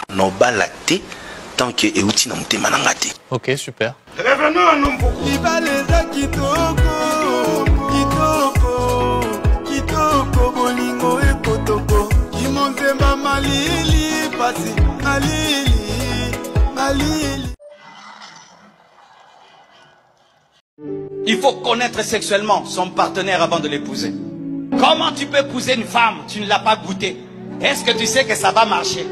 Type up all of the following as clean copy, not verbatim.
No balate tant que euti na mutema na ngati. Ok, super. Revenons à nous beaucoup. Kitoko bolingo ekotoko. Kimonzemba malili pasi malili. Il faut connaître sexuellement son partenaire avant de l'épouser. Comment tu peux épouser une femme, tu ne l'as pas goûté? Est-ce que tu sais que ça va marcher?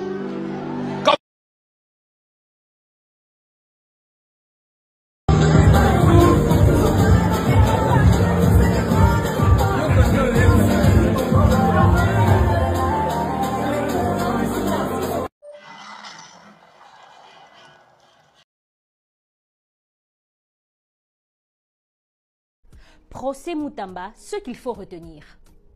Procès Moutamba, ce qu'il faut retenir.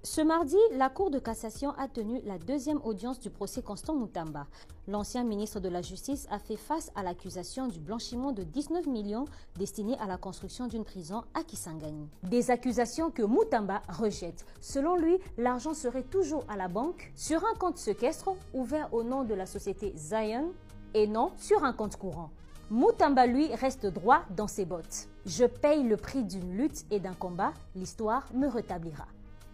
Ce mardi, la Cour de cassation a tenu la deuxième audience du procès Constant Moutamba. L'ancien ministre de la Justice a fait face à l'accusation du blanchiment de 19 millions destinés à la construction d'une prison à Kisangani. Des accusations que Moutamba rejette. Selon lui, l'argent serait toujours à la banque sur un compte séquestre ouvert au nom de la société Zion et non sur un compte courant. Moutamba, lui, reste droit dans ses bottes. Je paye le prix d'une lutte et d'un combat, l'histoire me rétablira.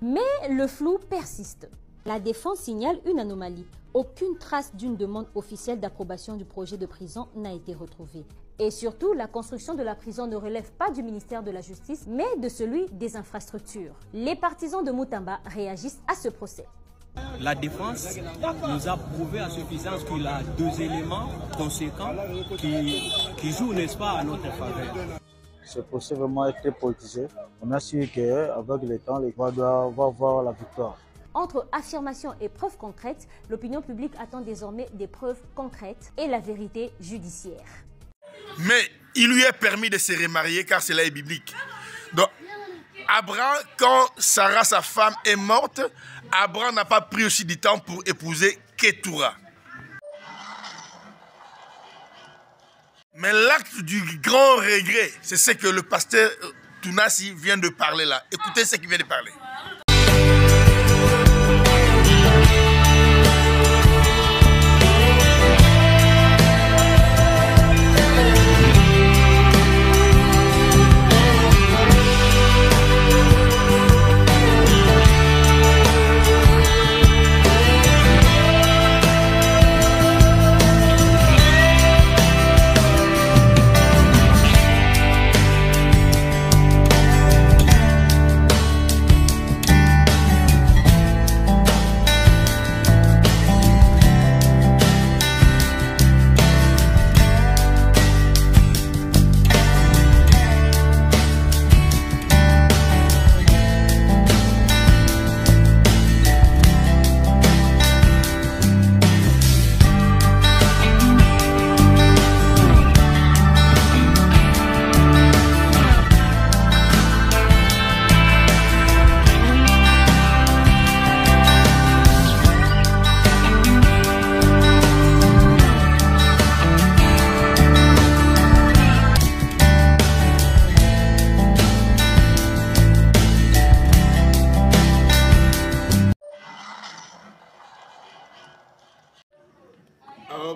Mais le flou persiste. La défense signale une anomalie. Aucune trace d'une demande officielle d'approbation du projet de prison n'a été retrouvée. Et surtout, la construction de la prison ne relève pas du ministère de la Justice, mais de celui des infrastructures. Les partisans de Moutamba réagissent à ce procès. La défense nous a prouvé à suffisance qu'il a deux éléments conséquents qui jouent, n'est-ce pas, à notre faveur. Ce procès vraiment est très politisé. On a su qu'avec le temps, les Croix doivent avoir la victoire. Entre affirmation et preuves concrètes, l'opinion publique attend désormais des preuves concrètes et la vérité judiciaire. Mais il lui est permis de se remarier car cela est biblique. Donc, Abraham, quand Sarah, sa femme, est morte, Abraham n'a pas pris aussi du temps pour épouser Ketura. Mais l'acte du grand regret, c'est ce que le pasteur Tounassi vient de parler là. Écoutez ce qu'il vient de parler.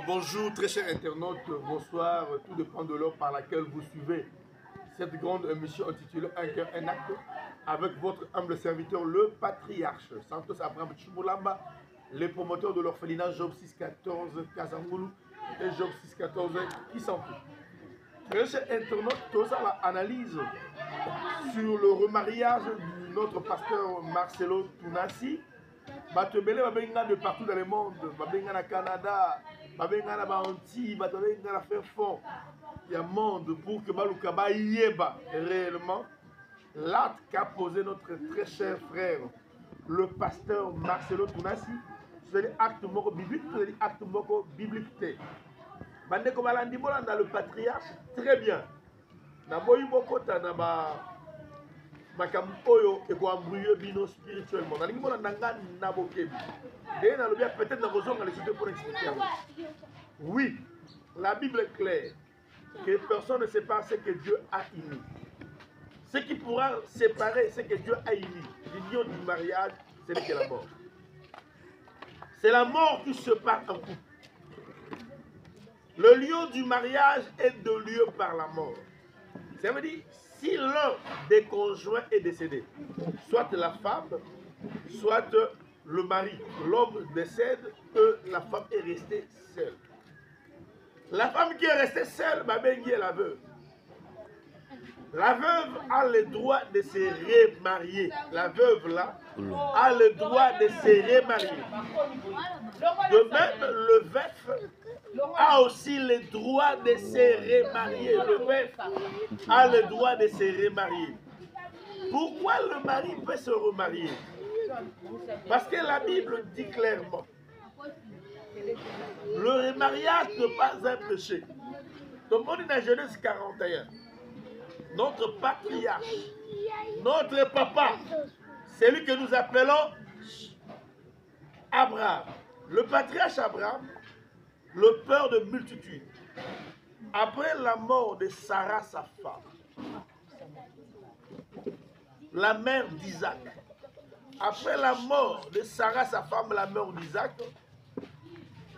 Bonjour très chers internautes, bonsoir, tout dépend de l'heure par laquelle vous suivez cette grande émission intitulée Un cœur, un acte avec votre humble serviteur le patriarche Santos Abraham Chimolamba, les promoteurs de l'orphelinat Job 614 Kazangoulou et Job 614 Kisampu. Très chers internautes, tout ça l'analyse sur le remariage de notre pasteur Marcelo Tounassi. Batebele babenga de partout dans le monde, babenga na Canada, babenga na Baanti, babenga na faire fond. Il y a monde pour que Baluka yeba réellement l'acte qu'a posé notre très cher frère, le pasteur Marcelo Tounassi, c'est l'acte moko biblique, c'est l'acte moko biblique. Bande ko balandi bola dans le patriarche, très bien. Na boyi moko ta na makambo oyo ekoambrouiller bino spirituellement. Nalingi mona nanga na bokebi. Et na lobia peut-être na kozonga les choses pour expliquer. Oui, la Bible est claire que personne ne sépare ce que Dieu a uni. Ce qui pourra séparer ce que Dieu a uni, l'union du mariage, c'est que la mort. C'est la mort qui sépare un couple. Le lieu du mariage est de lieu par la mort. Ça veut dire, si l'un des conjoints est décédé, soit la femme, soit le mari, l'homme décède et la femme est restée seule. La femme qui est restée seule, ma bengi est la veuve. La veuve a le droit de se remarier. La veuve là a le droit de se remarier. De même, le veuf a aussi le droit de se remarier. Le veuf a le droit de se remarier. Pourquoi le mari peut se remarier? Parce que la Bible dit clairement, le remariage n'est pas un péché. Donc on est dans Genèse 41. Notre patriarche, notre papa, celui que nous appelons Abraham. Le patriarche Abraham, le père de multitude, après la mort de Sarah, sa femme, la mère d'Isaac, après la mort de Sarah, sa femme, la mère d'Isaac,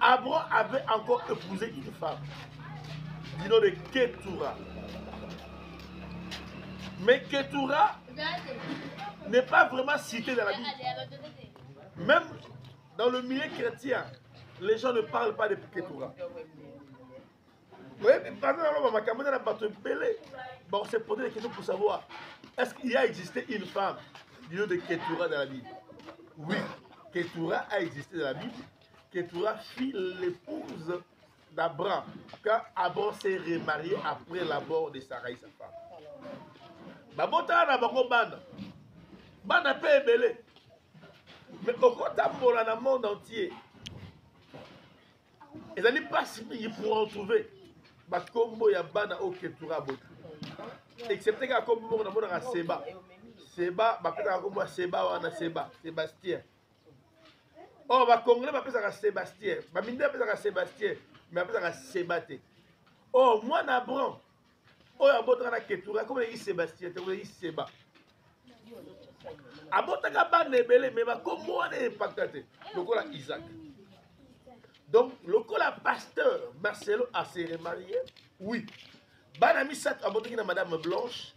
Abraham avait encore épousé une femme, du nom de Ketura. Mais Ketura n'est pas vraiment cité dans la Bible. Même dans le milieu chrétien, les gens ne parlent pas de Ketura. Vous voyez, pendant la on s'est posé des questions pour savoir, est-ce qu'il y a existé une femme du nom de Ketura dans la Bible? Oui, Ketura a existé dans la Bible. Ketura fut l'épouse d'Abraham, quand Abraham s'est remarié après la mort de Sarah, sa femme. Babota na bango bana. Bana peut ébélé. Mais au côté dans le monde entier, ils n'ont pas si ils pourront trouver. Parce qu'il y a bana au Ketura bota. Excepté qu'il y a comme on a Seba. Seba, bah Seba ou ana Seba, Sébastien. Oh, bah Congolais m'appelle ça Sébastien. Bah Minde m'appelle ça Sébastien, mais m'appelle ça Sébaté. Oh, moi Nabran. Oh, abotaka na Ketura, comme il Sébastien, tu vois Seba. Abotaka ba nebele, mais ba comme moi n'est pas impacté. Donc là Isaac. Donc le pasteur Marcelo a se remarié. Oui. Banami sat abotaki na Madame Blanche.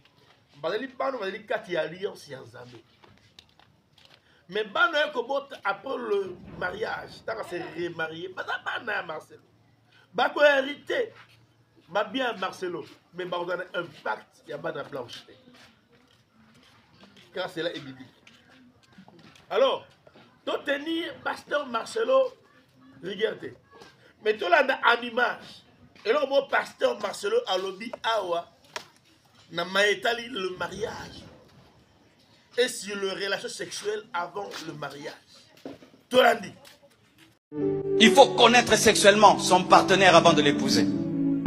Bazali pano bazali kati alliance ya Nzambe. Mais bano ekobot après le mariage, tant se remarier, bana Marcelo. Bako hérité. Ma bien Marcelo, mais on a un impact, il y a pas de blanche. Car c'est là est biblique. Alors, tu tenir pasteur Marcelo, regardez. Mais tu l'as en image. Et là, mon pasteur Marcelo a lobby awa, na maétali le mariage. Et sur les relations sexuelles avant le mariage. Tu l'as dit. Il faut connaître sexuellement son partenaire avant de l'épouser.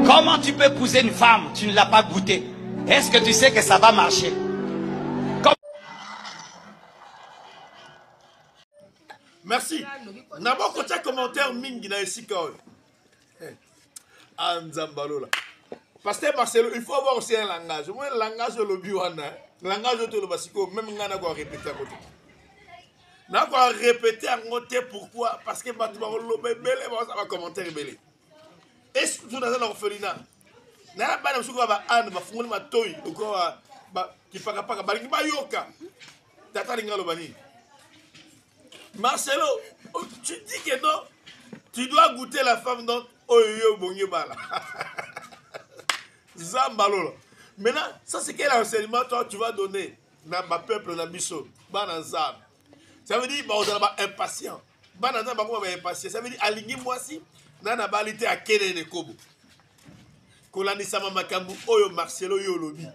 Comment tu peux épouser une femme, tu ne l'as pas goûté? Est-ce que tu sais que ça va marcher? Merci. N'abord, quand tu as commentaire, Mingi na esika. Anzambalola. Pasteur Marcelo, il faut avoir aussi un langage. Moi, le langage de l'obiwana, le langage de l'obasiko, même on a quoi répéter à côté. On a quoi répéter à côté, pourquoi? Parce que maintenant, ça va commentaire belé. Et surtout dans un orphelinat. Il y a des gens qui ont des toy, qui Marcelo, tu dis que non, tu dois goûter la femme dans Oyo Bonyebala. Zambalo. Maintenant, ça c'est quel enseignement toi tu vas donner dans ma peuple, dans Bisso, Bananzam. Ça veut dire qu'on est impatient. Bananzam, on est impatient. Ça veut dire aligner moi si. Nana balite à Kene Kobo. Kolani Sama Makambu, Oyo Marcelo Yolobi.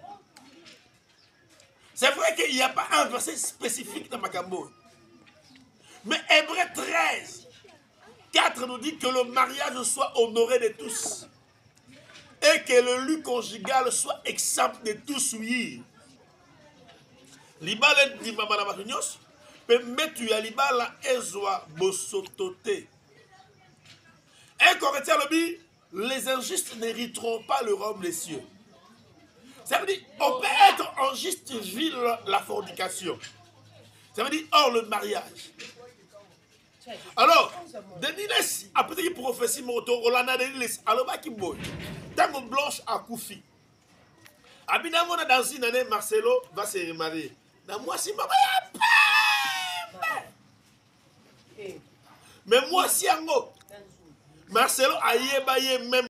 C'est vrai qu'il n'y a pas un verset spécifique dans Makambo. Mais Hébreu 13, 4 nous dit que le mariage soit honoré de tous. Et que le lit conjugal soit exempt de tout souillir. Libala dit Mamana Matunios, peut mettre ya libala ezwa bosotote. Un Corinthien le dit, les injustes n'hériteront pas le royaume des cieux. Ça veut dire, on peut être injuste via la fornication. Ça veut dire, hors le mariage. Alors, Denis, après qu'il prophétie moto, Rolanda Denis, alors bah qui boy. Tango Blanche à Koufi. Abinamo dans une année, Marcelo va se remarier. Dans moi, si maman mais moi, si Ango, Marcelo a yébaye même.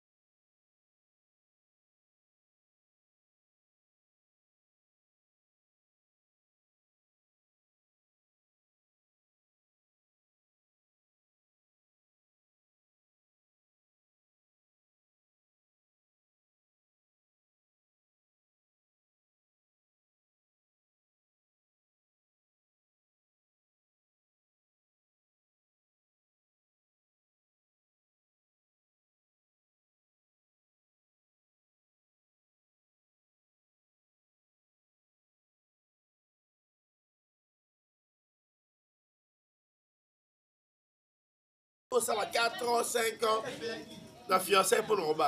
Ça va 4 ans, 5 ans, la fiançailles pour le robot.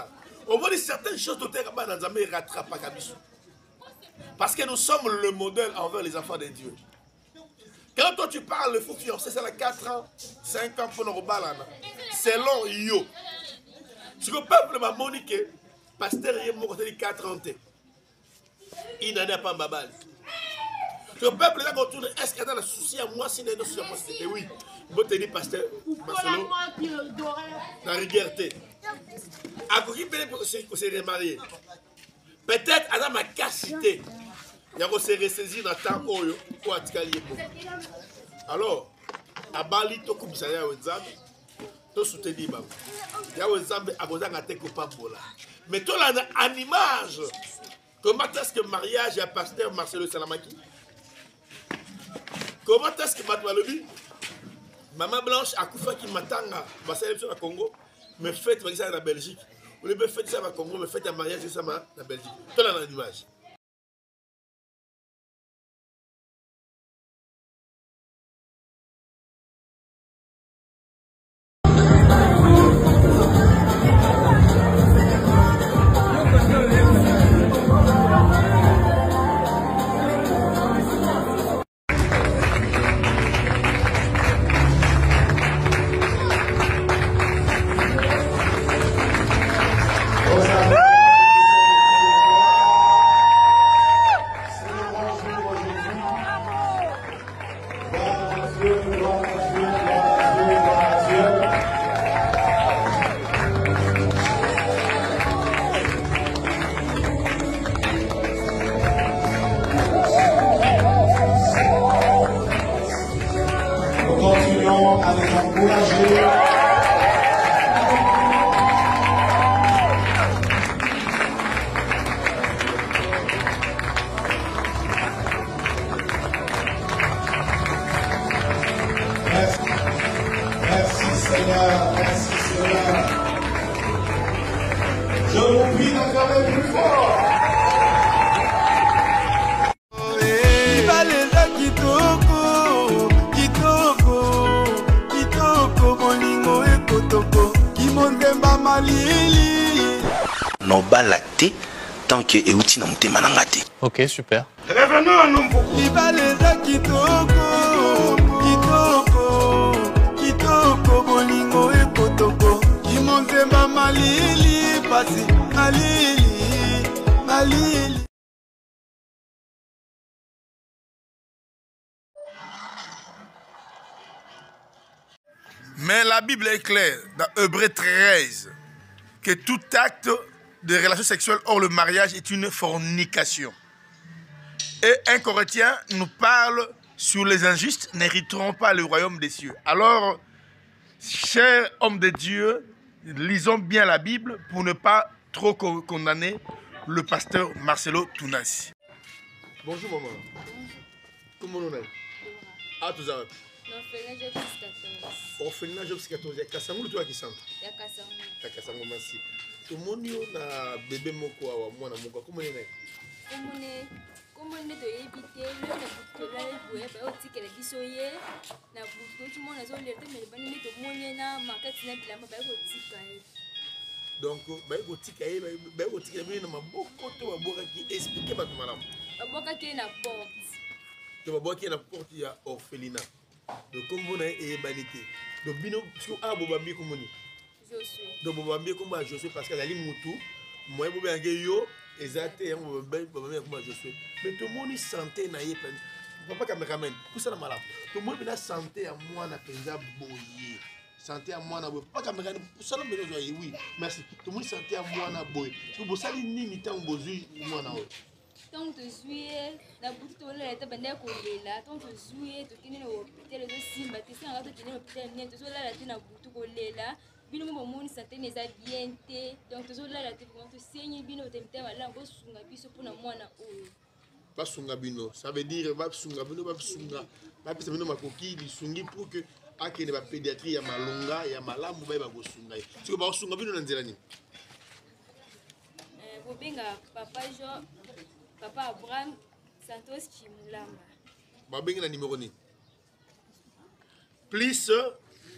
On voit certaines choses de terre dans Zambé rattrape à Kabisu. Parce que nous sommes le modèle envers les enfants de Dieu. Quand toi tu parles, il faut fiancer, ça va 4 ans, 5 ans pour le robot. Selon Yo. Ce que le peuple m'a moniqué, pasteur est mort de 4 ans. Il n'en a pas babal. Le peuple là qu'on tourne, est-ce qu'il y a un souci à moi si il y a un souci à moi? C'était oui. Bon, tu dis pasteur Marcelo, la rigueur. À qui peut pour se remarier? Peut-être à ma capacité. Il y a se ressaisir dans le temps pour attirer. Alors, à Bali, tu comme ça, il y a un exemple. Tu soutenir. Il y a un exemple à cause d'un copain. Mais tu as une image. Comment est-ce que le mariage à pasteur Marcelo Salamaki? Comment est-ce que Matoualobi, Maman Blanche a Koufa qui m'attend à célébrer au Congo, me fait ça en Belgique. Ou le fait ça au Congo, me fait un mariage ça en Belgique. Tu as l'image. Je vous prie d'acclamer plus fort. No balacté tant que euti na mutema nangate. Ok, super. Revenons à nous beaucoup. Mais la Bible est claire dans Hébreux 13 que tout acte de relation sexuelle hors le mariage est une fornication. Et 1 Corinthiens nous parle sur les injustes n'hériteront pas le royaume des cieux. Alors, chers hommes de Dieu, lisons bien la Bible pour ne pas trop condamner le pasteur Marcelo Tounassi. Bonjour maman. Comment on est? Ah, tout ça. Orphelinat Jobs 14. Kassango toi qui sent. Kassango merci. Tout le monde a bébé moko wa mwana moko comment on est? Comment on est de éviter le boue ba otikele bisoye na buto tout monde azo lete mais ba ni to monye na market na bilamba ba otika. Donc ba otika ba otika na maboko to baboka ki expliquer ba malamu. Baboka ki na porte. To baboka ki na porte ya orphelinat. Donc comme vous n'avez pas vanité. Donc bino parce que bobambi comme ni. Josué. Donc bobambi comme Josué parce que ali mutu moi bobambi yo exacté bobambi comme Josué. Mais tout le monde santé na yé papa cameraman pour ça na malade. Tout le monde na santé à moi na penza boyer. Santé à moi na boy. Pas cameraman pour ça na besoin oui. Merci. Tout le monde santé à moi na boy. Parce que vous savez ni mi temps bozui moi na oui. Tant que juillet, la boutique on l'a été bandé à là. Tant que juillet, tu connais au hôpital les Simba, tu sais en fait tu connais au hôpital ni tu là la tu na boutique là. Bino mo mon santé n'est pas bien té. Donc tu là la tu comment tu saignes bino temte wala ngo sunga biso pour na mwana oyo. Pas sunga bino, ça veut dire va sunga bino va sunga. Va pesa bino makoki li sungi pour que akene ba pédiatrie ya malonga ya malamu ba go sunga. Si ko ba sunga bino na nzela ni. Bobenga papa Jean Papa Abraham Santos Chimulamba. Babenga na numéro ni. Plus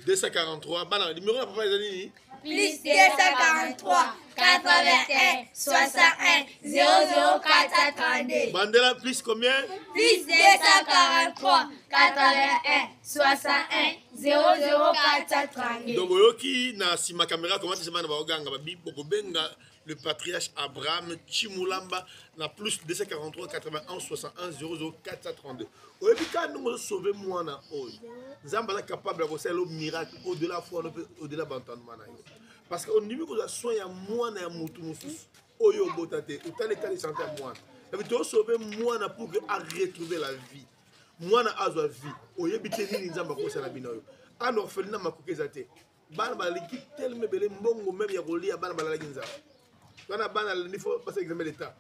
243. Bana numéro na papa ezali. Plus 243 81 61 00432. Bandela plus combien? Plus 243 81 61 00432. Donc oyoki na sima caméra comment c'est bana ba oganga ba bi bobenga le patriarche Abraham Chimulamba na plus 243 81 61 00432. Oebika nous sauver moi na oyo. Nzamba capable de faire le miracle au-delà foi au-delà d'entendement na yo. Parce que au niveau que soin ya moi na mutu mususu oyo botate autant l'état de santé moi. Ça veut dire sauver moi na pour que à retrouver la vie. Moi na azwa vie. Oyebite ni nzamba ko sala binoyo. An orphelinat makokezate. Bana ba l'équipe tellement belé mbongo même ya kolia bana ba la ginza. Il faut passer l'examen d'État.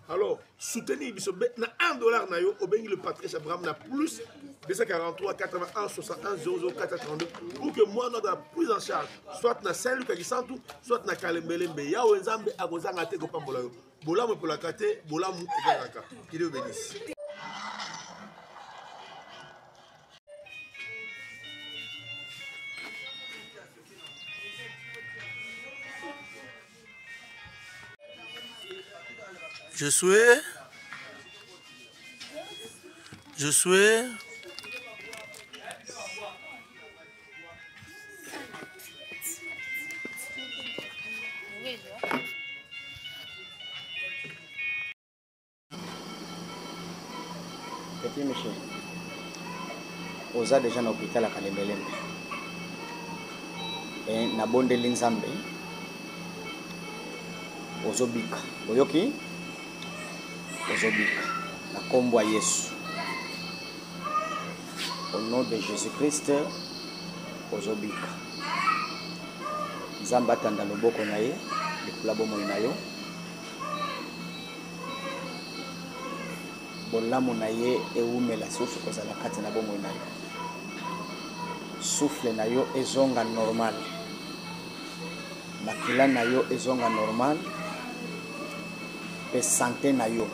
Alors, soutenir na $1 na yo, le patriarche Abraham na plus 243 81 61 00432 pour que moi notre prise en charge soit na Saint-Luc Akisantu, soit na Kalembelembe. Ya wenzambe akozanga te ko pambola yo. Bolamu pour la kate, bolamu ezalaka. Qu'il Dieu bénisse. Je souhaite Petit Michel, oza déjà na hôpital à Kalembelembe. Et na bondeli Nzambe ozobika. Oyoki? Ozobika. Na kombo ya Yesu. Au nom de Jésus-Christ, ozobika. Nzambe atanda loboko na ye, likula bomoi na yo. Bolamu na ye eumela souffle kozala kati na bomoi na yo. Souffle na yo ezonga normal. Makila na yo ezonga normal. Pe santé na yo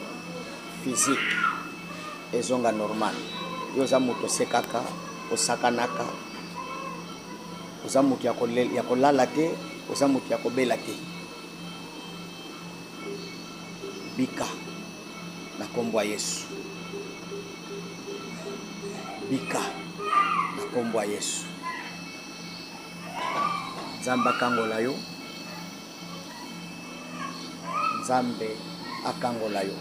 physique ezonga normal. Yo za muto sekaka osakanaka. Oza muto ya kolala te, oza muto ya kobela te. Bika na kombo ya Yesu. Bika na kombo ya Yesu. Nzambe akangola yo. Nzambe akangola yo.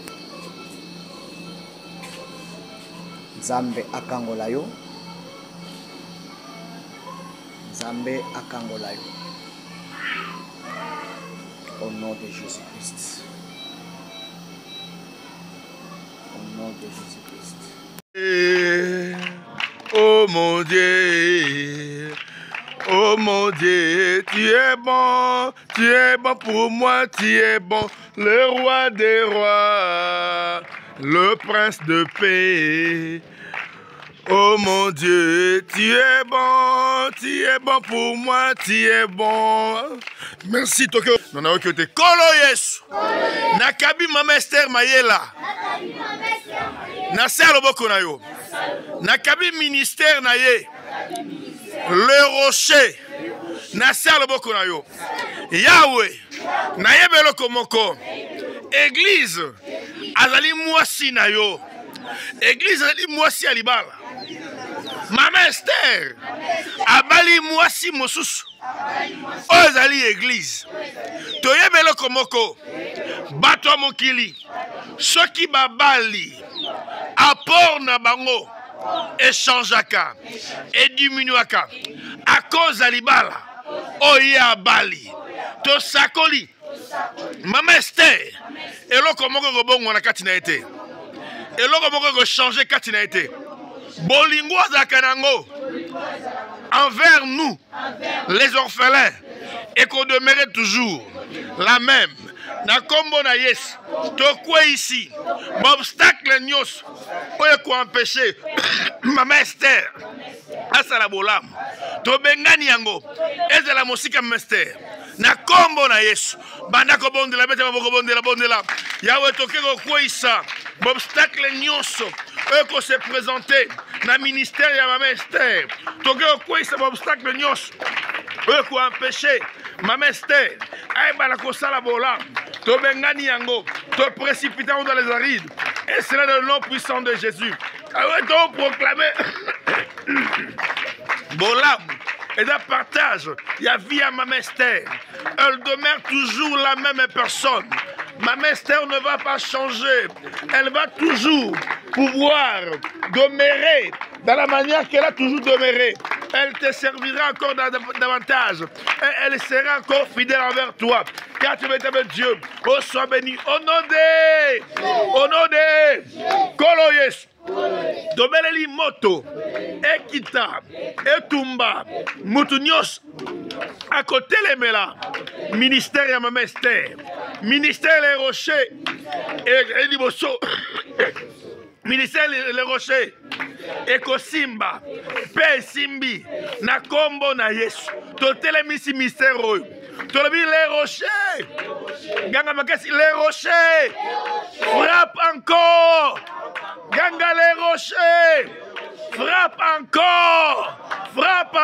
Nzambe akangola yo. Nzambe akangola yo. Au nom de Jésus-Christ. Au nom de Jésus-Christ. Oh mon Dieu. Oh mon Dieu, tu es bon pour moi, tu es bon, le roi des rois, le prince de paix. Oh mon Dieu, tu es bon pour moi, tu es bon. Merci Tokyo. Non, non, que Kolo Yesu. Nakabi Mama Esther Mayela. Nasser Loboko na yo. Nakabi ministère na ye. Le rocher. Nasser Loboko na yo. Yahweh. Naye Beloko moko. Église. Azali mwasi na yo. Église azali mwasi alibala. Maman Esther, abali mwasi mosusu. Ozali église. Toyebelo komoko. Bato mokili. Soki babali. Apport na bango. Échangeaka. Et diminuaka. À cause alibala. Oye abali. To sakoli. Maman Esther. Eloko moko gobongo na kati na ete. Eloko moko go changer kati na ete. Bolingo zakanango. Envers nous, les orphelins, et qu'on demeurait toujours la même. Na kombo na yes. To quoi ici? Obstacle nyos. Oye ko empêcher. Maman Esther. Asala bolam. To bengani yango. Ezela musika Esther. Na kombo na Yesu. Banda ko bondela bete maboko bondela. Yawe toke ko kwisa. Obstacle nyonso. Eko se présenter na ministère ya Maman Esther. Toke ko kwisa obstacle nyonso. Eko empêcher Maman Esther. Aïba la kosala bolam. To bengani yango. To précipitons dans les arides. Et c'est le nom puissant de Jésus. Awe to proclamer bolam. Et d'un partage, il y a vie à Maman Esther. Elle demeure toujours la même personne. Maman Esther ne va pas changer. Elle va toujours pouvoir demeurer dans la manière qu'elle a toujours demeuré. Elle te servira encore davantage. Et elle sera encore fidèle envers toi. Car tu es avec Dieu. Oh, sois béni. Au nom de Koloyes. Dobeleli moto, Ekita, Etumba, Moutounios, à côté les Mela, ministère ya Maman Esther, ministère les Rochers, et Liboso, ministère les Rochers, Ekosimba, Pe Simbi, Nakombo na Yesu, totele misi mystère, tolobi les Rochers, Ganga Makasi, les Rochers, frappe encore. Ganga les rochers, frappe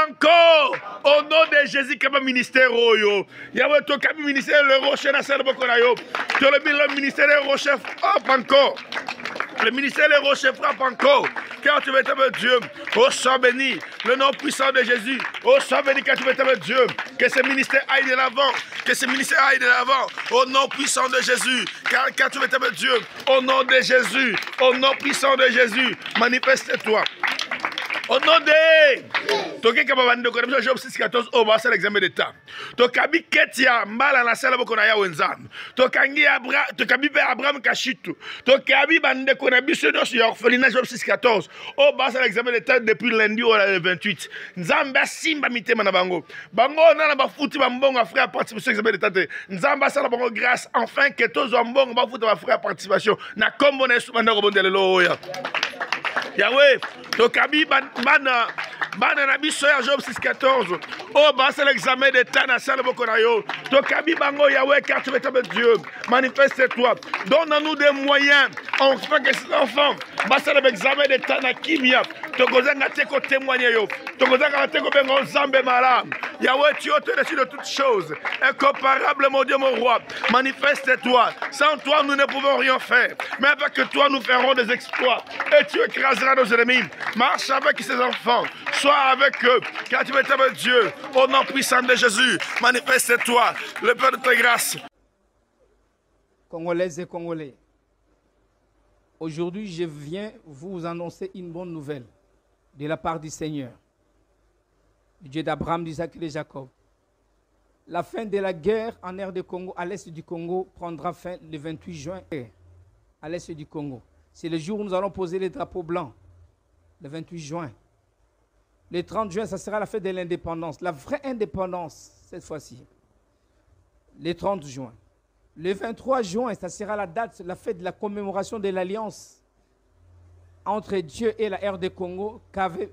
encore, au nom de Jésus, comme ministère Oyo. Yahweh, toi, comme ministère le rocher, na salle bokonayo. Toi, le ministère des rochers frappe encore. Le ministère des rochers frappe encore. Car tu vas être avec Dieu. Oh, sois béni. Le nom puissant de Jésus. Oh, sois béni car tu vas être avec Dieu. Que ce ministère aille de l'avant. Que ce ministère aille de l'avant. Au nom puissant de Jésus. Car tu vas être avec Dieu. Au nom de Jésus. Au nom puissant de Jésus. Manifeste-toi. Au nom de Toké Kababando, Job 6-14, au bas de l'examen d'État. Tokabi Ketia, Mala na sala bokonaya wenzam. Tokangi Abraham Kashitu. Tokabi Bande Konabi Sedos sur orphelinat Job 6-14, au bas de l'examen d'État depuis lundi au 28. Nzamba Simba Mitema na Bango. Bango na bafuti bambongo frère à participation examen d'État. Nzamba sala bango grâce, enfin que tous bambongo bafuti ba frère à participation. Na kombo na Yesu banda robondelelo ya. Yahweh, Tokabi Bana na biso ya Job 6-14. Oh, bah, c'est l'examen d'État na salle bokonayo. Tokabi bango Yahweh, car tu es avec Dieu. Manifeste-toi. Donne-nous des moyens. Enfin que ces enfants, bah, c'est l'examen d'État na kimia. Tokozanga teko témoigner yo. Tokozanga teko bengo zambe malam. Yahweh, tu es au-dessus de toutes choses. Incomparable, mon Dieu, mon roi. Manifeste-toi. Sans toi, nous ne pouvons rien faire. Mais avec toi, nous ferons des exploits. Et tu écraseras nos ennemis. Marche avec ces enfants. Sois avec eux. Car tu es avec Dieu. Au nom puissant de Jésus. Manifeste-toi. Le Père de ta grâce. Congolaises et Congolais. Aujourd'hui, je viens vous annoncer une bonne nouvelle de la part du Seigneur, du Dieu d'Abraham, d'Isaac et de Jacob. La fin de la guerre en aire de Congo, à l'est du Congo, prendra fin le 28 juin à l'est du Congo. C'est le jour où nous allons poser les drapeaux blancs, le 28 juin. Le 30 juin, ça sera la fête de l'indépendance, la vraie indépendance cette fois-ci. Le 30 juin. Le 23 juin, ça sera la date, la fête de la commémoration de l'alliance entre Dieu et la RD Congo qu'avait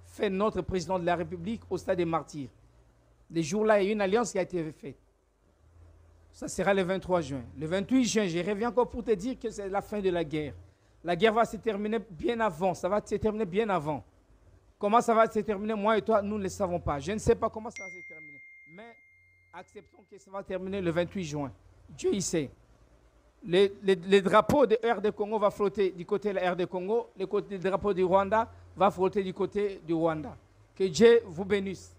fait notre président de la République au stade des Martyrs. Les jours-là, il y a une alliance qui a été faite. Ça sera le 23 juin. Le 28 juin, je reviens encore pour te dire que c'est la fin de la guerre. La guerre va se terminer bien avant. Ça va se terminer bien avant. Comment ça va se terminer, moi et toi, nous ne le savons pas. Je ne sais pas comment ça va se terminer. Mais acceptons que ça va terminer le 28 juin. Dieu y sait. Le drapeau de RD Congo va flotter du côté de la RD Congo, le drapeau du Rwanda va frotter du côté du Rwanda. Que Dieu vous bénisse.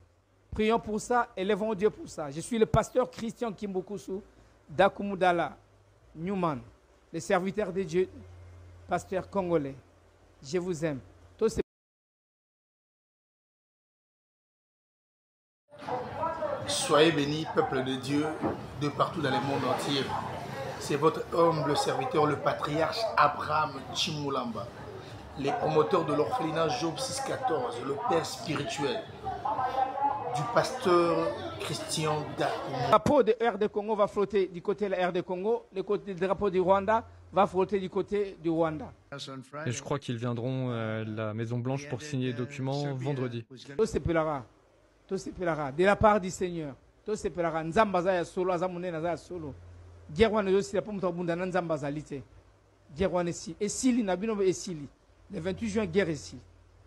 Prions pour ça, élevons Dieu pour ça. Je suis le pasteur Christian Kimbukusu d'Akumudala, Newman, le serviteur de Dieu, pasteur congolais. Je vous aime. Tous Soyez bénis, peuple de Dieu, de partout dans le monde entier. C'est votre humble serviteur, le patriarche Abraham Chimulamba, les promoteurs de l'orphelinat Job 614, le père spirituel du pasteur Christian Dakoumou. Le drapeau de RD Congo va flotter du côté de la RD Congo, le drapeau du Rwanda va flotter du côté du Rwanda. Et je crois qu'ils viendront à la Maison Blanche pour signer les documents vendredi. Tout se pelera de la part du Seigneur. Tout se pelera. Nzamba za ya solo, azamune na za ya solo. Gerwane yosi la pomme tabunda na nzamba zalite. Gerwane si. Esili na bino esili. Le 28 juin guerre ici.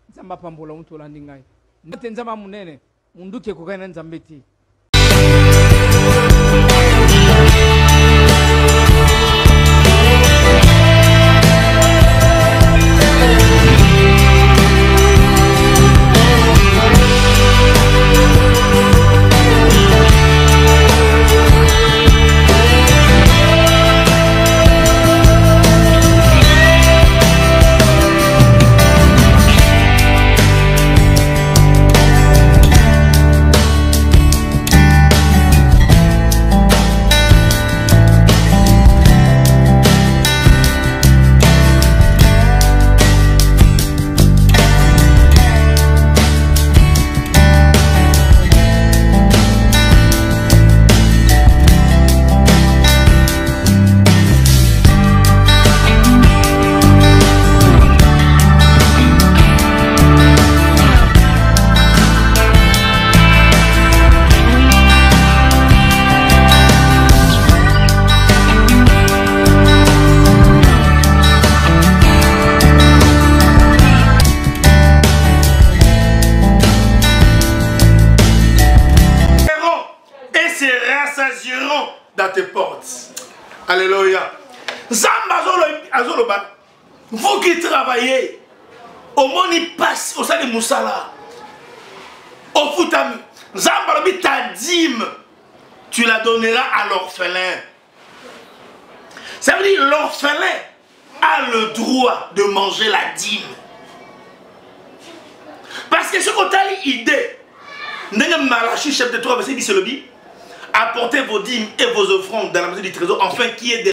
Nzamba pambola muto la ndingai. Nete nzamba munene. Munduke kokai na nzambeti. Dans tes portes. Alléluia. Zamba, vous qui travaillez, au monde il passe au sein de Moussala, au Foutami, Zamba, ta dîme, tu la donneras à l'orphelin. Ça veut dire l'orphelin a le droit de manger la dîme. Parce que ce qu'on t'a l'idée, chef de trois, c'est le lobby. Apportez vos dîmes et vos offrandes dans la maison du trésor, afin qu'il y ait des...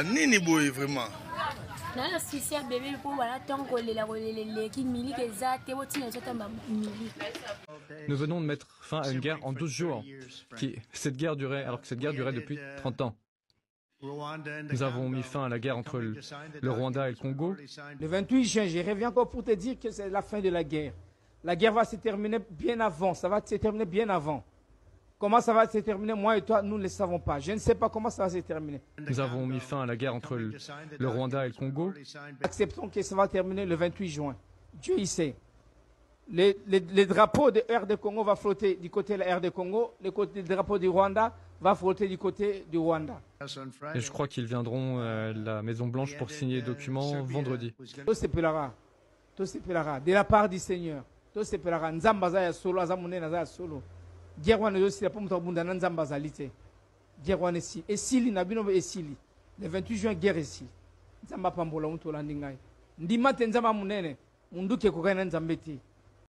Nini boy vraiment. Nous venons de mettre fin à une guerre en 12 jours. Cette guerre durait depuis 30 ans. Nous avons mis fin à la guerre entre le Rwanda et le Congo. Le 28 juin, je reviens encore pour te dire que c'est la fin de la guerre. La guerre va se terminer bien avant, ça va se terminer bien avant. Comment ça va se terminer, moi et toi, nous ne le savons pas. Je ne sais pas comment ça va se terminer. Nous avons mis fin à la guerre entre le Rwanda et le Congo. Acceptons que ça va terminer le 28 juin. Dieu y sait. Le drapeau de RD Congo va flotter du côté de la RD Congo. Le drapeau du Rwanda va flotter du côté du Rwanda. Et je crois qu'ils viendront à la Maison Blanche pour signer les documents vendredi. Tout se pelera de la part du Seigneur. Tout se pelera. Nzamba za ya solo, azamune na za ya solo. Gerwane yosi la pomme tabunda na nzamba zalite. Gerwane si. Esili na bino esili. Le 28 juin guerre ici. Nzamba pambola muto la ndingai. Ndimate nzamba munene. Munduke kokai na nzambeti.